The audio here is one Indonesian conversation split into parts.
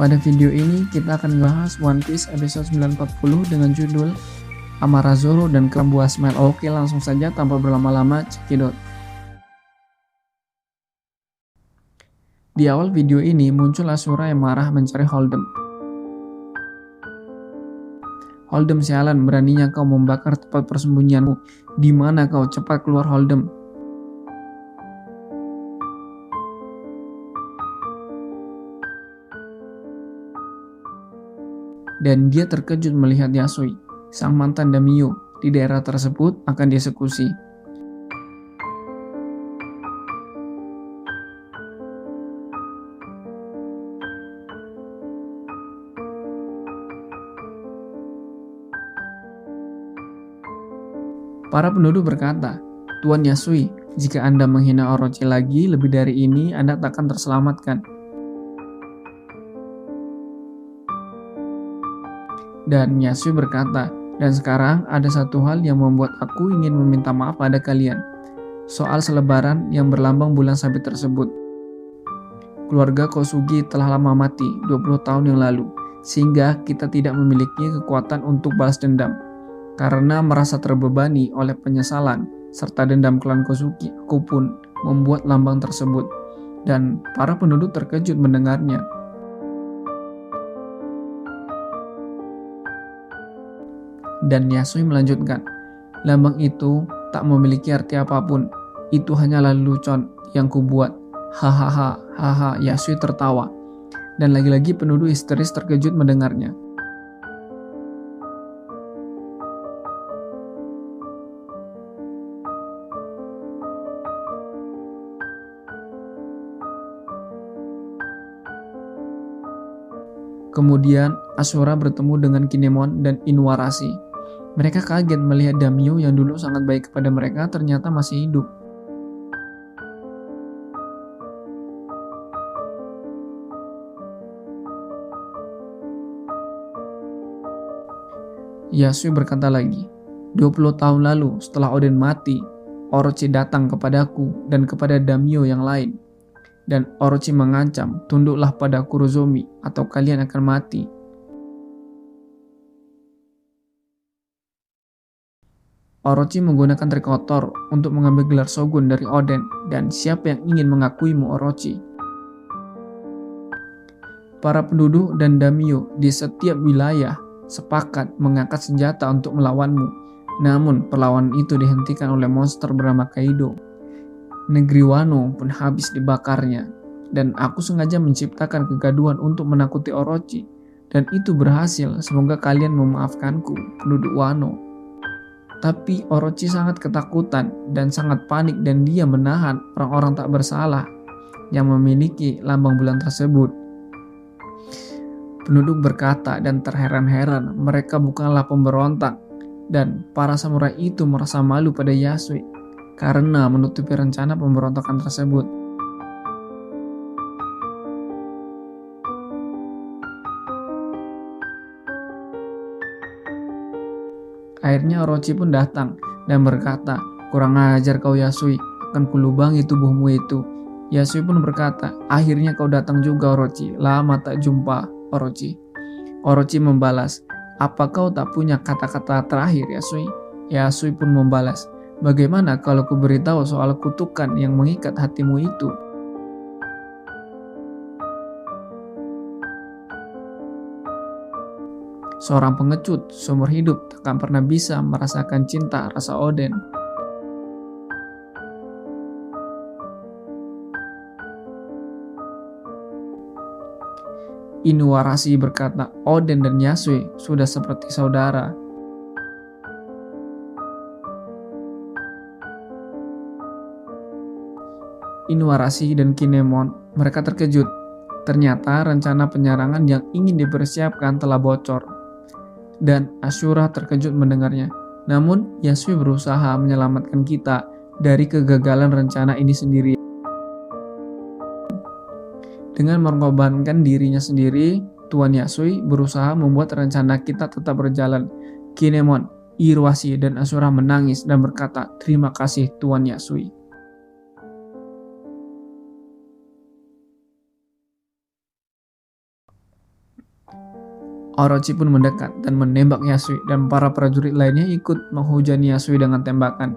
Pada video ini kita akan membahas One Piece episode 940 dengan judul Amara Zoro dan Kelambu Asmael. Oke, langsung saja tanpa berlama-lama, cekidot. Di awal video ini muncul Ashura yang marah mencari Holdem. Holdem, sialan, beraninya kau membakar tempat persembunyianmu. Di mana kau? Cepat keluar, Holdem. Dan dia terkejut melihat Yasui, sang mantan daimyo di daerah tersebut, akan dieksekusi. Para penduduk berkata, "Tuan Yasui, jika Anda menghina Orochi lagi lebih dari ini, Anda tak akan terselamatkan." Dan Yasui berkata, "Dan sekarang ada satu hal yang membuat aku ingin meminta maaf pada kalian. Soal selebaran yang berlambang bulan sabit tersebut. Keluarga Kosugi telah lama mati, 20 tahun yang lalu, sehingga kita tidak memiliki kekuatan untuk balas dendam. Karena merasa terbebani oleh penyesalan serta dendam klan Kosugi, aku pun membuat lambang tersebut." Dan para penduduk terkejut mendengarnya. Dan Yasui melanjutkan, "Lambang itu tak memiliki arti apapun. Itu hanyalah lelucon yang kubuat. Hahaha, haha." Yasui tertawa. Dan lagi-lagi penduduk histeris terkejut mendengarnya. Kemudian Ashura bertemu dengan Kinemon dan Inuarashi. Mereka kaget melihat daimyo yang dulu sangat baik kepada mereka ternyata masih hidup. Yasui berkata lagi, 20 tahun lalu setelah Oden mati, Orochi datang kepadaku dan kepada daimyo yang lain. Dan Orochi mengancam, tunduklah pada Kurozomi atau kalian akan mati. Orochi menggunakan trik kotor untuk mengambil gelar Shogun dari Oden, dan siapa yang ingin mengakuimu, Orochi? Para penduduk dan daimyo di setiap wilayah sepakat mengangkat senjata untuk melawanmu. Namun perlawanan itu dihentikan oleh monster bernama Kaido. Negeri Wano pun habis dibakarnya, dan aku sengaja menciptakan kegaduhan untuk menakuti Orochi, dan itu berhasil. Semoga kalian memaafkanku, penduduk Wano. Tapi Orochi sangat ketakutan dan sangat panik, dan dia menahan orang-orang tak bersalah yang memiliki lambang bulan tersebut. Penduduk berkata dan terheran-heran, mereka bukanlah pemberontak, dan para samurai itu merasa malu pada Yasui karena menutupi rencana pemberontakan tersebut. Akhirnya Orochi pun datang dan berkata, "Kurang ajar kau Yasui, akan kulubangi tubuhmu itu." Yasui pun berkata, "Akhirnya kau datang juga Orochi, lama tak jumpa Orochi." Orochi membalas, "Apa kau tak punya kata-kata terakhir Yasui?" Yasui pun membalas, "Bagaimana kalau ku beritahu soal kutukan yang mengikat hatimu itu?" Seorang pengecut seumur hidup takkan pernah bisa merasakan cinta rasa Oden. Inuarashi berkata, "Oden dan Yasui sudah seperti saudara." Inuarashi dan Kinemon, mereka terkejut. Ternyata rencana penyerangan yang ingin dipersiapkan telah bocor. Dan Ashura terkejut mendengarnya. Namun Yasui berusaha menyelamatkan kita dari kegagalan rencana ini sendiri. Dengan mengorbankan dirinya sendiri, Tuan Yasui berusaha membuat rencana kita tetap berjalan. Kinemon, Iruashi, dan Ashura menangis dan berkata, "Terima kasih Tuan Yasui." Orochi pun mendekat dan menembak Yasui, dan para prajurit lainnya ikut menghujani Yasui dengan tembakan.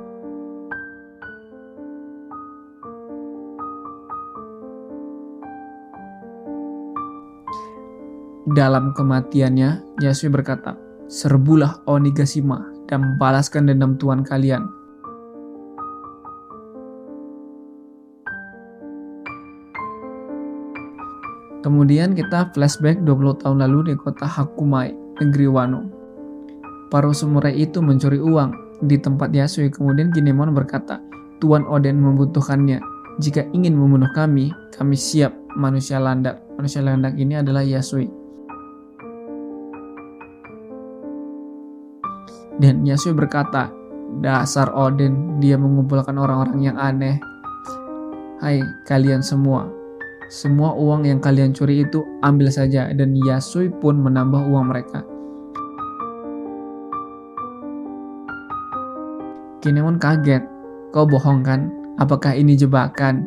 Dalam kematiannya, Yasui berkata, "Serbulah Onigashima dan balaskan dendam tuan kalian." Kemudian kita flashback 20 tahun lalu di kota Hakumai, negeri Wano. Para samurai itu mencuri uang di tempat Yasui. Kemudian Kinemon berkata, "Tuan Oden membutuhkannya. Jika ingin membunuh kami siap." Manusia landak. Manusia landak ini adalah Yasui. Dan Yasui berkata, "Dasar Oden, dia mengumpulkan orang-orang yang aneh. Hai kalian semua uang yang kalian curi itu ambil saja." Dan Yasui pun menambah uang mereka. Kinemon kaget. "Kau bohong kan? Apakah ini jebakan?"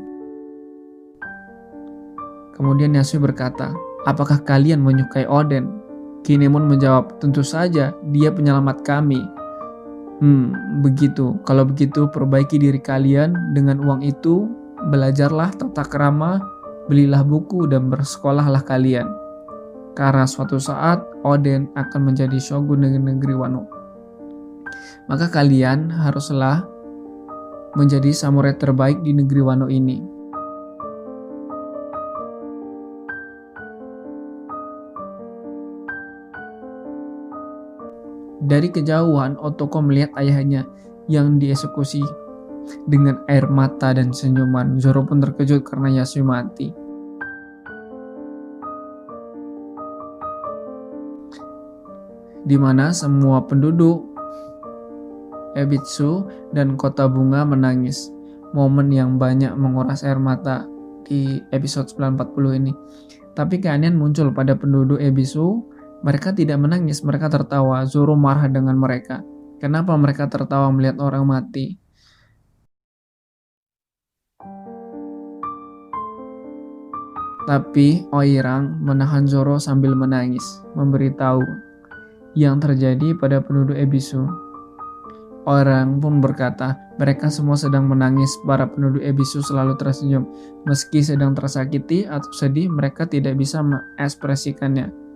Kemudian Yasui berkata, "Apakah kalian menyukai Oden?" Kinemon menjawab, "Tentu saja, dia penyelamat kami." Begitu. Kalau begitu, perbaiki diri kalian dengan uang itu. Belajarlah tata krama, belilah buku, dan bersekolahlah kalian. Karena suatu saat Oden akan menjadi shogun negeri Wano. Maka kalian haruslah menjadi samurai terbaik di negeri Wano ini. Dari kejauhan, Otoko melihat ayahnya yang dieksekusi dengan air mata dan senyuman. Zoro pun terkejut karena Yasui mati. Di mana semua penduduk Ebitsu dan Kota Bunga menangis. Momen yang banyak menguras air mata di episode 940 ini. Tapi keanehan muncul pada penduduk Ebitsu. Mereka tidak menangis, mereka tertawa. Zoro marah dengan mereka. Kenapa mereka tertawa melihat orang mati? Tapi Oirang menahan Zoro sambil menangis, memberitahu yang terjadi pada penduduk Ebisu. Oirang pun berkata, mereka semua sedang menangis. Para penduduk Ebisu selalu tersenyum. Meski sedang tersakiti atau sedih, mereka tidak bisa mengekspresikannya.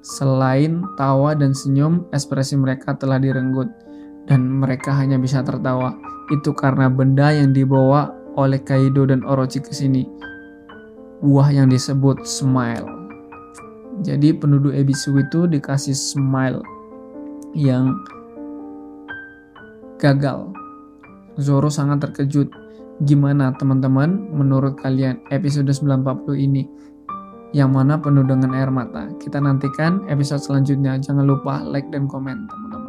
Selain tawa dan senyum, ekspresi mereka telah direnggut, dan mereka hanya bisa tertawa. Itu karena benda yang dibawa oleh Kaido dan Orochi ke sini, buah yang disebut smile. Jadi penduduk Ebisu itu dikasih smile yang gagal. Zoro sangat terkejut. Gimana teman-teman menurut kalian episode 940 ini? Yang mana penuh dengan air mata? Kita nantikan episode selanjutnya. Jangan lupa like dan komen teman-teman.